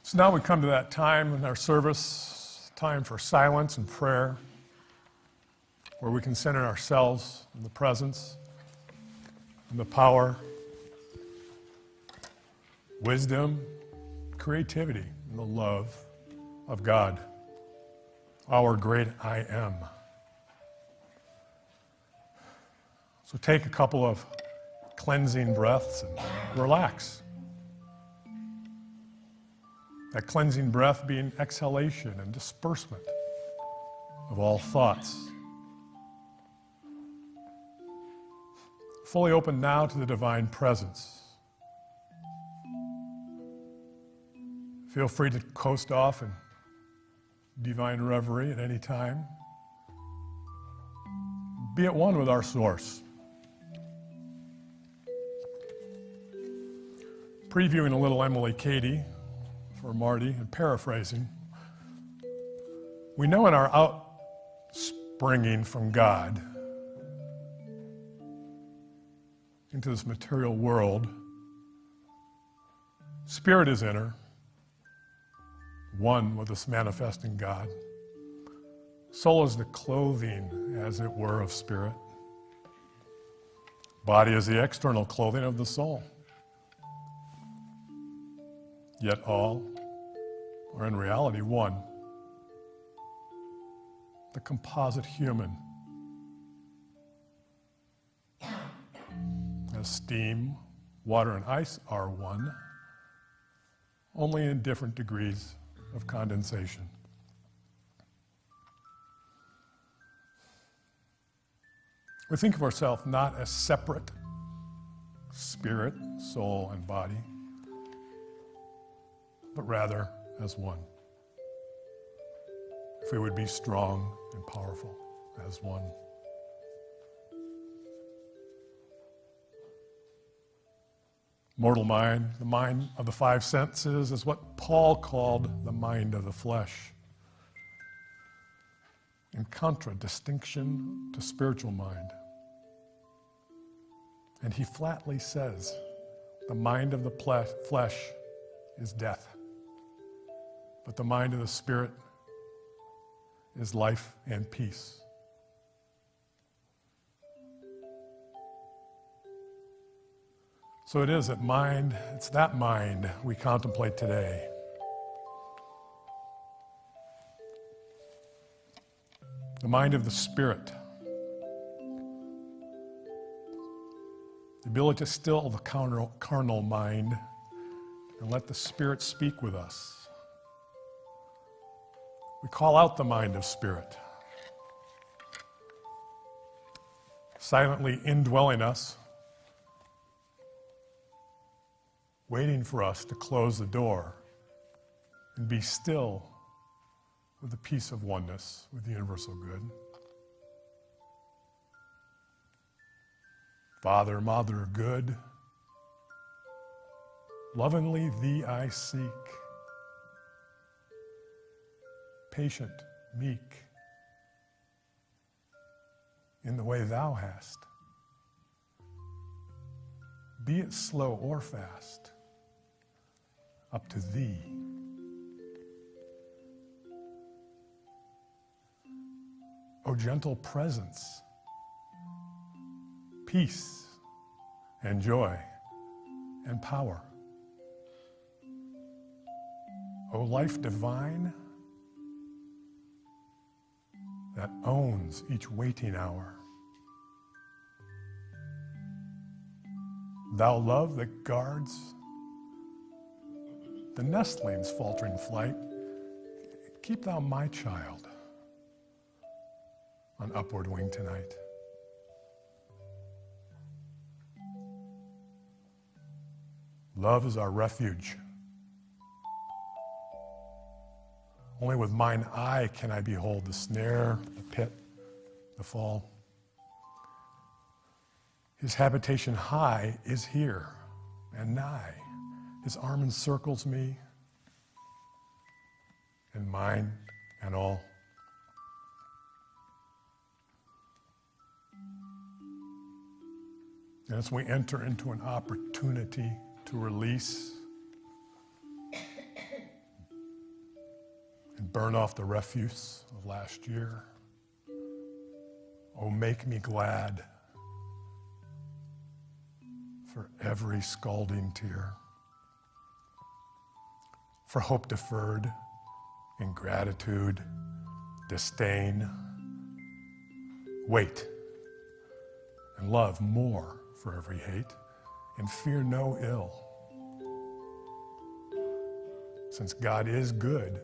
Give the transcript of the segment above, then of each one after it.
So now we come to that time in our service, time for silence and prayer, where we can center ourselves in the presence and the power, wisdom, creativity, and the love of God, our great I am. So take a couple of cleansing breaths and relax. That cleansing breath being exhalation and disbursement of all thoughts. Fully open now to the divine presence. Feel free to coast off in divine reverie at any time. Be at one with our source. Previewing a little Emily Cady for Marty and paraphrasing, we know in our outspringing from God into this material world, spirit is inner, one with this manifesting God. Soul is the clothing, as it were, of spirit. Body is the external clothing of the soul. Yet all are in reality one. The composite human. As steam, water, and ice are one, only in different degrees of condensation. We think of ourselves not as separate spirit, soul, and body, but rather as one. If we would be strong and powerful as one. Mortal mind, the mind of the five senses, is what Paul called the mind of the flesh, in contradistinction to spiritual mind. And he flatly says, the mind of the flesh is death, but the mind of the spirit is life and peace. So it is it's that mind we contemplate today. The mind of the spirit. The ability to still the carnal mind and let the spirit speak with us. We call out the mind of spirit, silently indwelling us, waiting for us to close the door and be still with the peace of oneness with the universal good. Father, Mother, good, lovingly thee I seek, patient, meek, in the way thou hast. Be it slow or fast, up to thee. O gentle presence, peace and joy and power. O life divine that owns each waiting hour. Thou love that guards the nestling's faltering flight, keep thou my child on upward wing tonight. Love is our refuge. Only with mine eye can I behold the snare, the pit, the fall. His habitation high is here and nigh. His arm encircles me and mine and all. And as we enter into an opportunity to release, burn off the refuse of last year. Oh, make me glad for every scalding tear, for hope deferred, ingratitude, disdain. Wait and love more for every hate, and fear no ill. Since God is good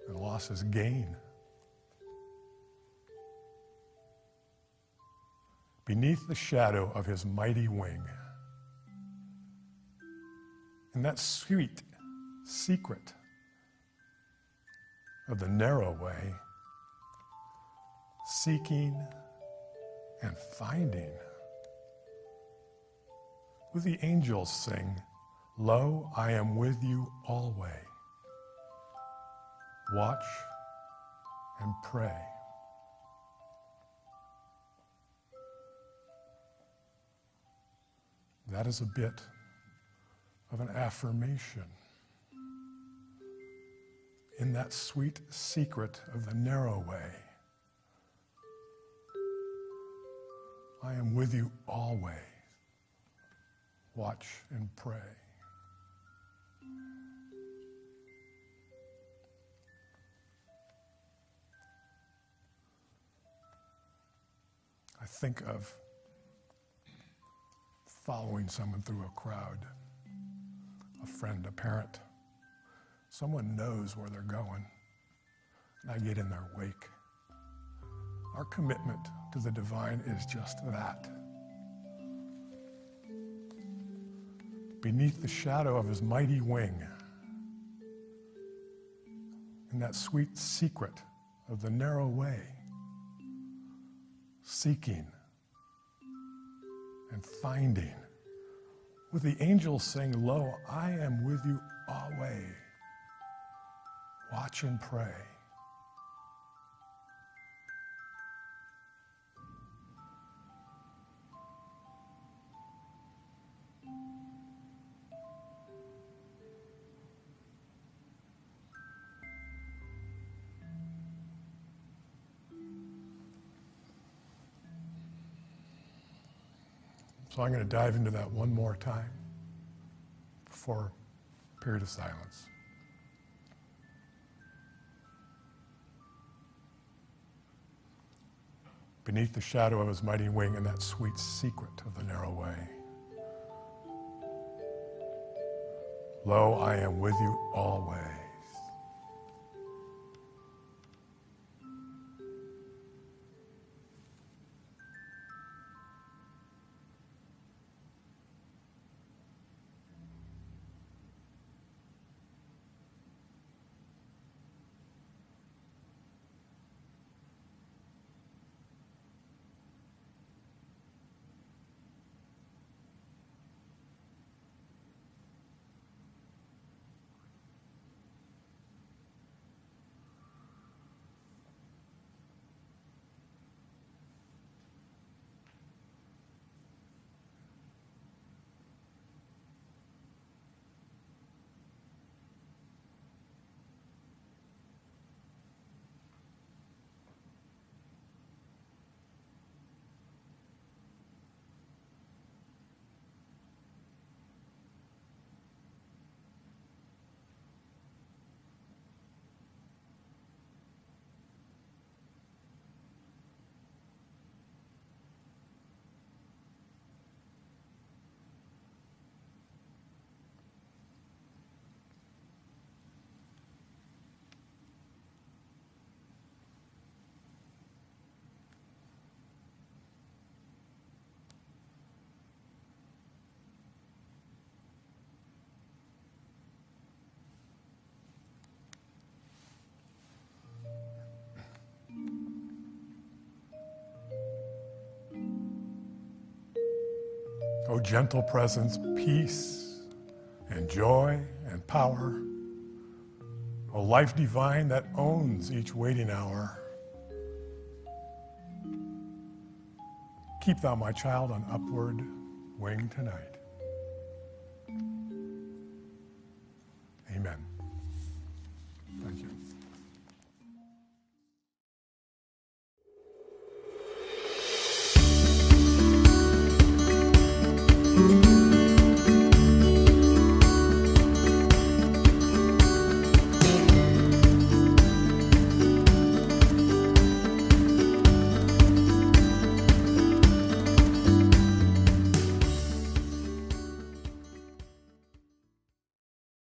and loss is gain. Beneath the shadow of his mighty wing, in that sweet secret of the narrow way, seeking and finding, with the angels sing, "Lo, I am with you alway. Watch and pray." That is a bit of an affirmation. In that sweet secret of the narrow way, I am with you always. Watch and pray. I think of following someone through a crowd, a friend, a parent. Someone knows where they're going, and I get in their wake. Our commitment to the divine is just that. Beneath the shadow of his mighty wing, in that sweet secret of the narrow way, seeking and finding, with the angels sing, "Lo, I am with you always. Watch and pray." So I'm going to dive into that one more time before a period of silence. Beneath the shadow of his mighty wing, in that sweet secret of the narrow way, lo, I am with you always. O gentle presence, peace and joy and power, O life divine that owns each waiting hour, keep thou my child on upward wing tonight. Amen. Thank you.